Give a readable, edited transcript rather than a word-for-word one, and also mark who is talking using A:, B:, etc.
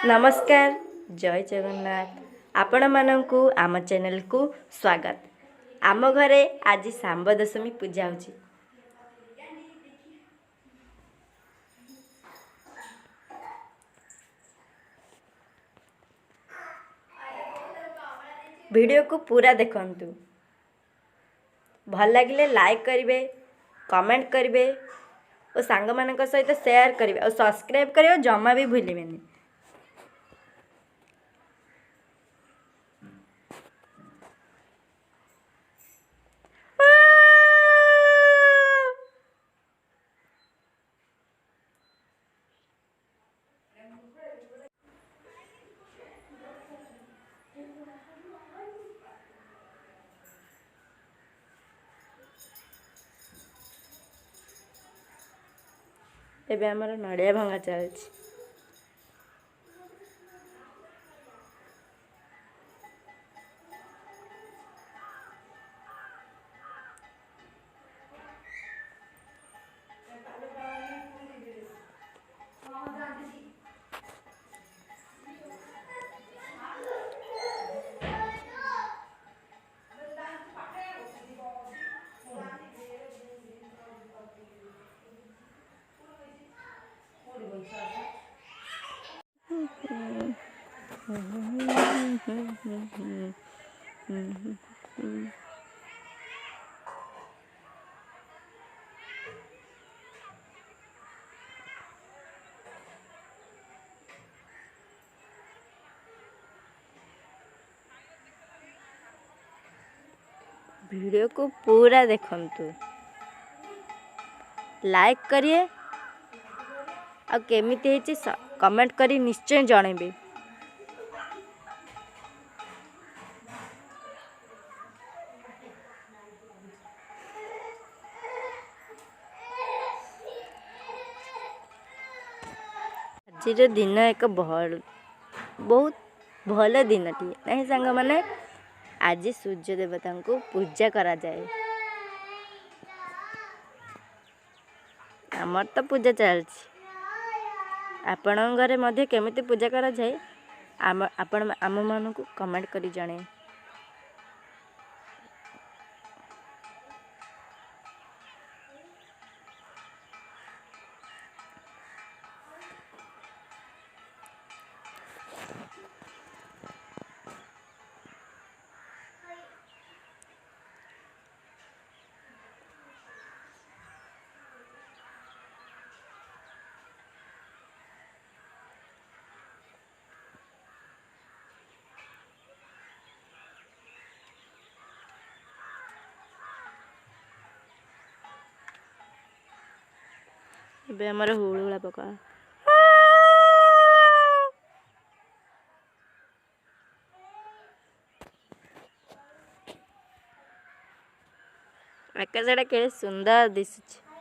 A: नमस्कार जय जगन्नाथ आपण मानंकु आम चैनल को स्वागत। आम घरे आज सांब दशमी पूजा होची। वीडियो को पूरा देखंतु। भल लगिले लाइक करिवे, कमेंट करिवे और सांग मानक सहित शेयर करिवे और सब्सक्राइब करिवे जमा भी भूलिबेनी। एबे हमर नड़िया भंगा चलछि। वीडियो को पूरा देखंतु, लाइक करिए और केमिति हेची कमेंट करी निश्चय जणेबे। आज दिन एक बहुत भल दिन नहीं सांग माने। आज सूर्य देवता को पूजा करा जाए। आमर तो पूजा चलछि। आपण घरे मध्य केमिति पूजा करा जाए आपण आम मान को कमेंट करी जणे। एबे हमर हुळुळा पका आकाशटा के सुंदर दिसुछि।